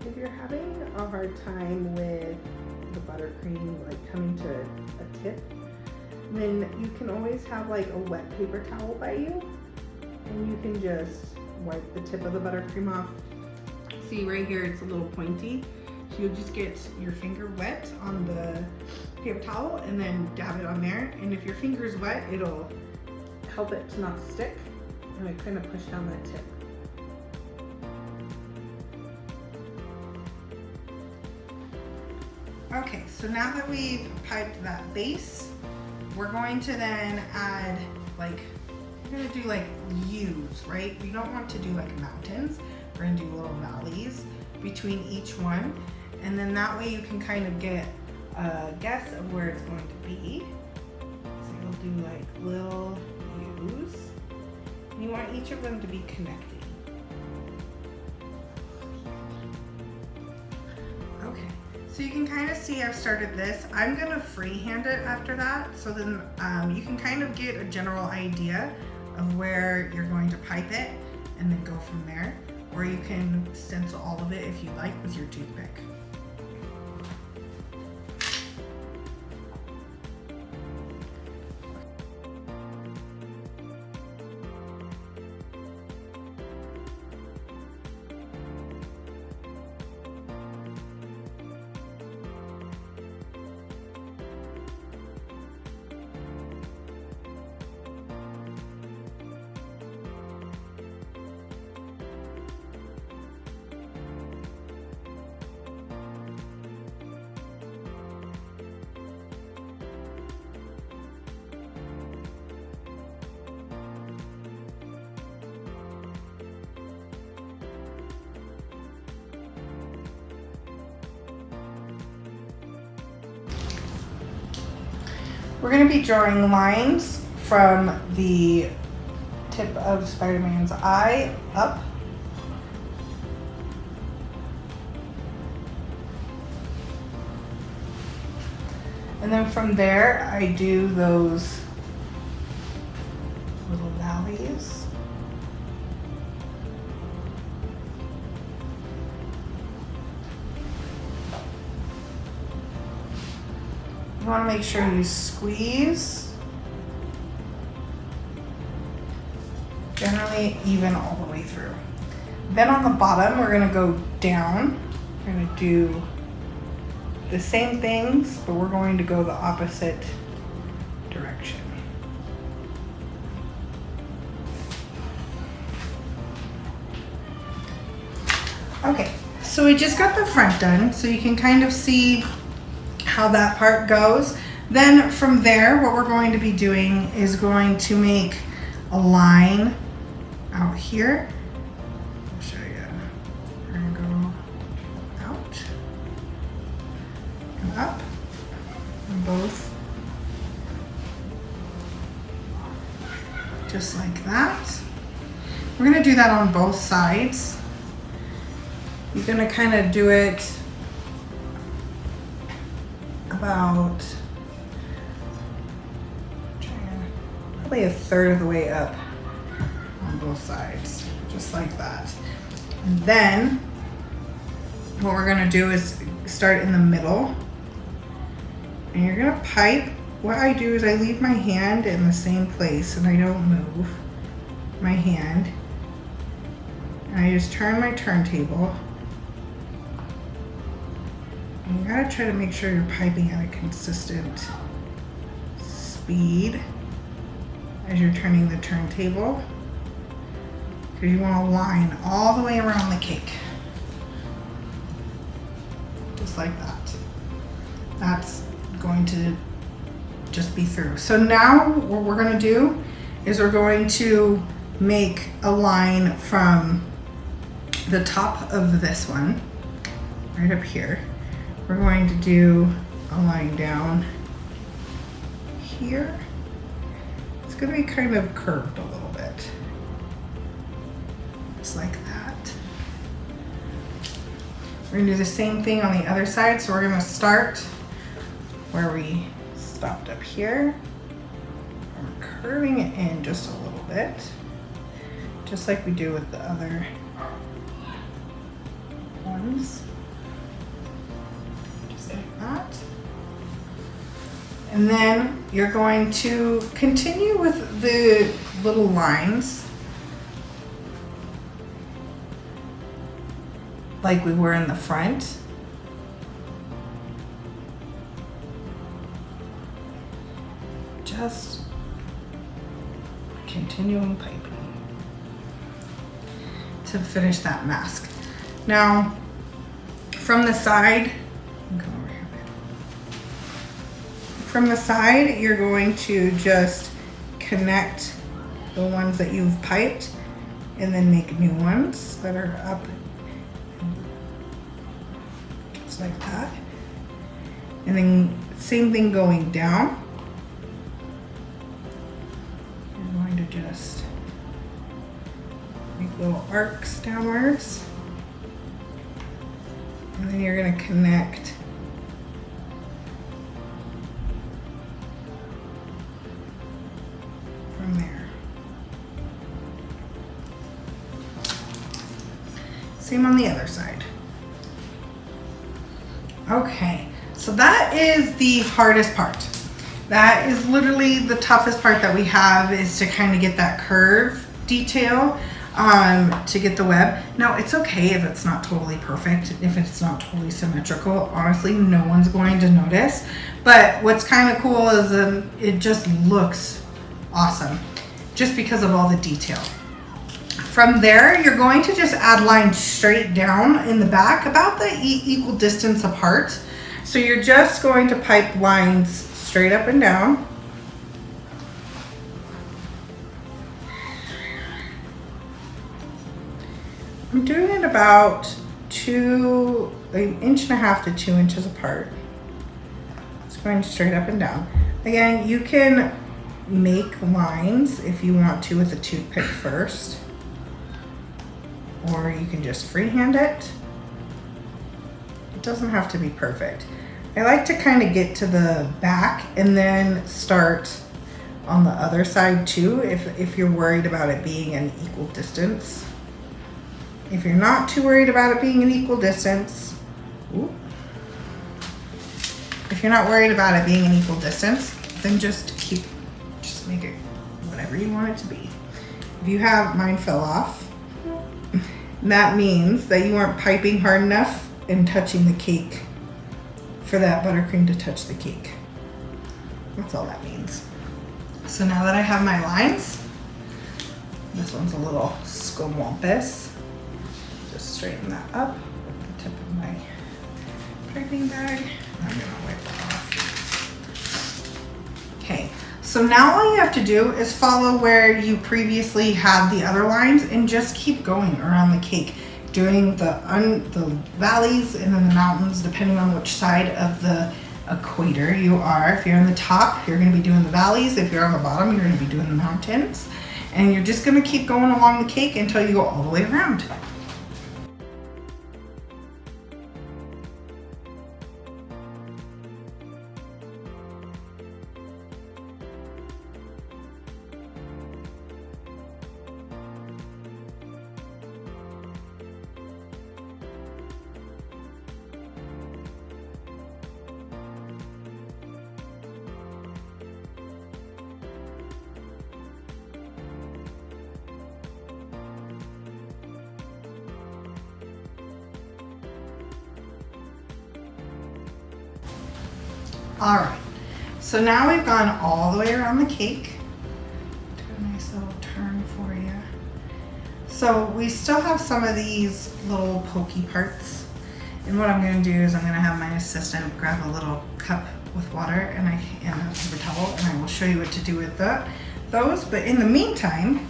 If you're having a hard time with the buttercream, like coming to a tip, then you can always have like a wet paper towel by you, and you can just wipe the tip of the buttercream off. See right here, it's a little pointy. So you'll just get your finger wet on the paper towel and then dab it on there. And if your finger's wet, it'll help it to not stick and it kind of push down that tip. Okay, so now that we've piped that base, we're going to then add we're gonna do like U's, right? We don't want to do like mountains. We're gonna do little valleys between each one. And then that way you can kind of get a guess of where it's going to be. So you'll do like little U's. And you want each of them to be connecting. Okay, so you can kind of see I've started this. I'm gonna freehand it after that, so then you can kind of get a general idea of where you're going to pipe it and then go from there. Or you can stencil all of it if you like with your toothpick. We're going to be drawing lines from the tip of Spider-Man's eye up. And then from there, I do those little valleys. You want to make sure you squeeze, generally even all the way through. Then on the bottom, we're going to go down. We're going to do the same things, but we're going to go the opposite direction. Okay, so we just got the front done, so you can kind of see how that part goes. Then from there, what we're going to be doing is going to make a line out here. I'll show you. We're gonna go out and up and both, just like that. We're gonna do that on both sides. You're gonna kind of do it about probably a third of the way up on both sides, just like that. And then what we're gonna do is start in the middle, and you're gonna pipe. What I do is I leave my hand in the same place and I don't move my hand, and I just turn my turntable. And you gotta try to make sure you're piping at a consistent speed as you're turning the turntable, because you want to line all the way around the cake, just like that. That's going to just be through. So now what we're going to do is we're going to make a line from the top of this one right up here. We're going to do a line down here. It's going to be kind of curved a little bit, just like that. We're going to do the same thing on the other side. So we're going to start where we stopped up here. We're curving it in just a little bit, just like we do with the other ones. Like that. And then you're going to continue with the little lines like we were in the front. Just continuing piping to finish that mask. Now, from the side, from the side, you're going to just connect the ones that you've piped and then make new ones that are up, just like that. And then same thing going down. just make little arcs downwards. And then you're going to connect from there. Same on the other side. Okay, so that is the hardest part. That is literally the toughest part that we have, is to kind of get that curve detail to get the web. Now, it's okay if it's not totally perfect, if it's not totally symmetrical. Honestly, no one's going to notice. But what's kind of cool is it just looks awesome just because of all the detail. From there, you're going to just add lines straight down in the back, about the equal distance apart. So you're just going to pipe lines straight up and down. I'm doing it about 1.5 inches to 2 inches apart. It's going straight up and down. Again, you can make lines if you want to with a toothpick first, or you can just freehand it. It doesn't have to be perfect. I like to kind of get to the back and then start on the other side too, if you're worried about it being an equal distance. If you're not too worried about it being an equal distance, if you're not worried about it being an equal distance, then just make it whatever you want it to be. If you have, mine fell off, that means that you aren't piping hard enough and touching the cake for that buttercream to touch the cake. That's all that means. So now that I have my lines, this one's a little squampus. Just straighten that up with the tip of my piping bag. I'm gonna wipe that off. Okay, so now all you have to do is follow where you previously had the other lines and just keep going around the cake, doing the valleys and then the mountains, depending on which side of the equator you are. If you're on the top, you're going to be doing the valleys. If you're on the bottom, you're going to be doing the mountains. And you're just going to keep going along the cake until you go all the way around. All right, so now we've gone all the way around the cake. Do a nice little turn for you. So we still have some of these little pokey parts. And what I'm gonna do is I'm gonna have my assistant grab a little cup with water and a paper towel, and I will show you what to do with those. But in the meantime,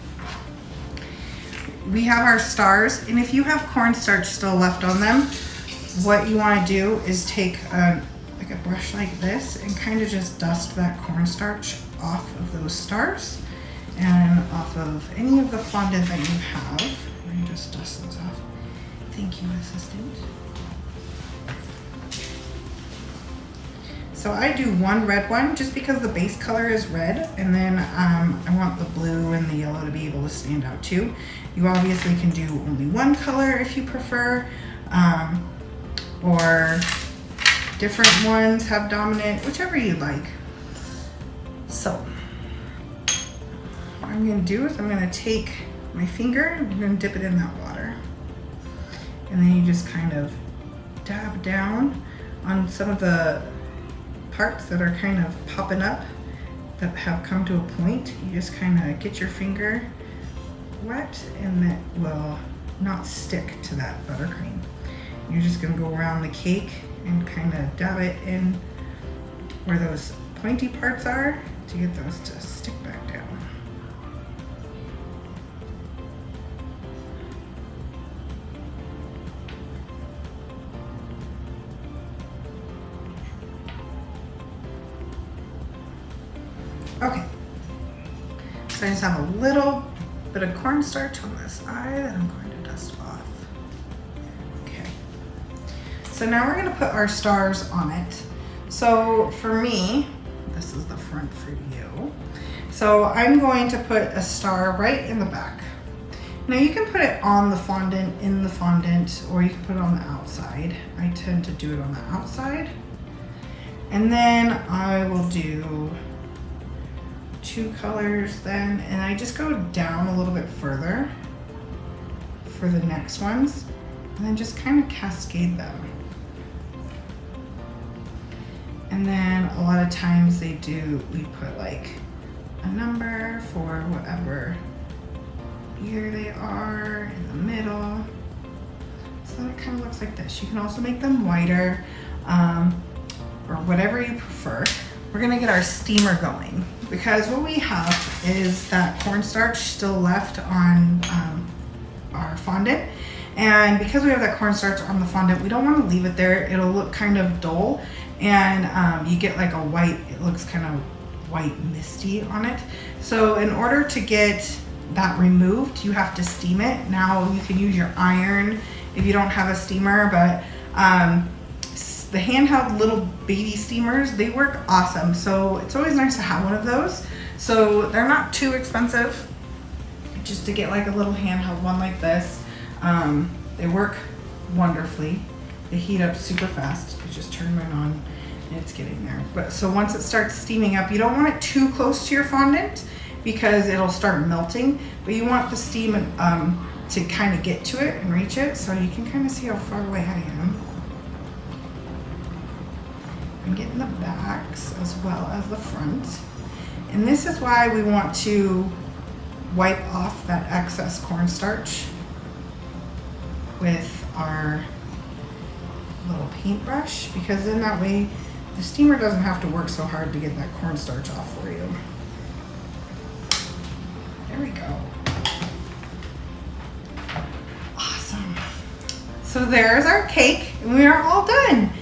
we have our stars, and if you have cornstarch still left on them, what you wanna do is take a brush like this and kind of just dust that cornstarch off of those stars and off of any of the fondant that you have. And just dust those off. Thank you, assistant. So I do one red one just because the base color is red, and then I want the blue and the yellow to be able to stand out too. You obviously can do only one color if you prefer, or different ones have dominant, whichever you like. So what I'm gonna do is I'm gonna take my finger and I'm gonna dip it in that water. And then you just kind of dab down on some of the parts that are kind of popping up that have come to a point. You just kind of get your finger wet and that will not stick to that buttercream. You're just gonna go around the cake and kind of dab it in where those pointy parts are to get those to stick back down. Okay, So I just have a little bit of cornstarch on this eye that I'm going to dust off. Okay. So now we're gonna put our stars on it. So for me, this is the front for you. So I'm going to put a star right in the back. Now you can put it on the fondant, in the fondant, or you can put it on the outside. I tend to do it on the outside. And then I will do 2 colors then, and I just go down a little bit further for the next ones, and then just kind of cascade them. And then a lot of times we put like a number for whatever year they are in the middle. So then it kind of looks like this. You can also make them whiter, or whatever you prefer. We're gonna get our steamer going because what we have is that cornstarch still left on our fondant. And because we have that cornstarch on the fondant, we don't want to leave it there. It'll look kind of dull, and you get like a white, it looks kind of white misty on it. So in order to get that removed, you have to steam it. Now you can use your iron if you don't have a steamer, but the handheld little baby steamers, they work awesome. So it's always nice to have one of those. So they're not too expensive, just to get like a little handheld one like this. They work wonderfully. They heat up super fast. You just turn mine on and it's getting there. But so once it starts steaming up, you don't want it too close to your fondant because it'll start melting, but you want the steam to kind of get to it and reach it. So you can kind of see how far away I am. I'm getting the backs as well as the front. And this is why we want to wipe off that excess cornstarch with our little paintbrush, because then that way the steamer doesn't have to work so hard to get that cornstarch off for you. There we go. Awesome. So there's our cake and we are all done.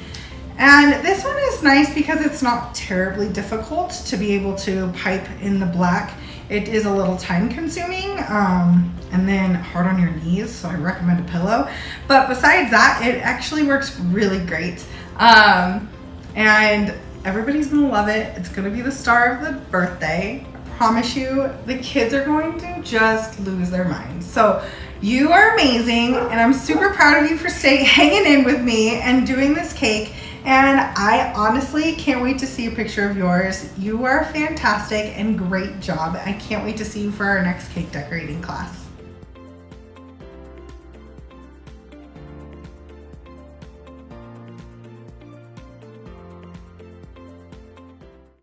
And this one is nice because it's not terribly difficult to be able to pipe in the black. It is a little time consuming and then hard on your knees, so I recommend a pillow. But besides that, it actually works really great. And everybody's gonna love it. It's gonna be the star of the birthday. I promise you, the kids are going to just lose their minds. So you are amazing, and I'm super proud of you for hanging in with me and doing this cake. And I honestly can't wait to see a picture of yours. You are fantastic and great job. I can't wait to see you for our next cake decorating class.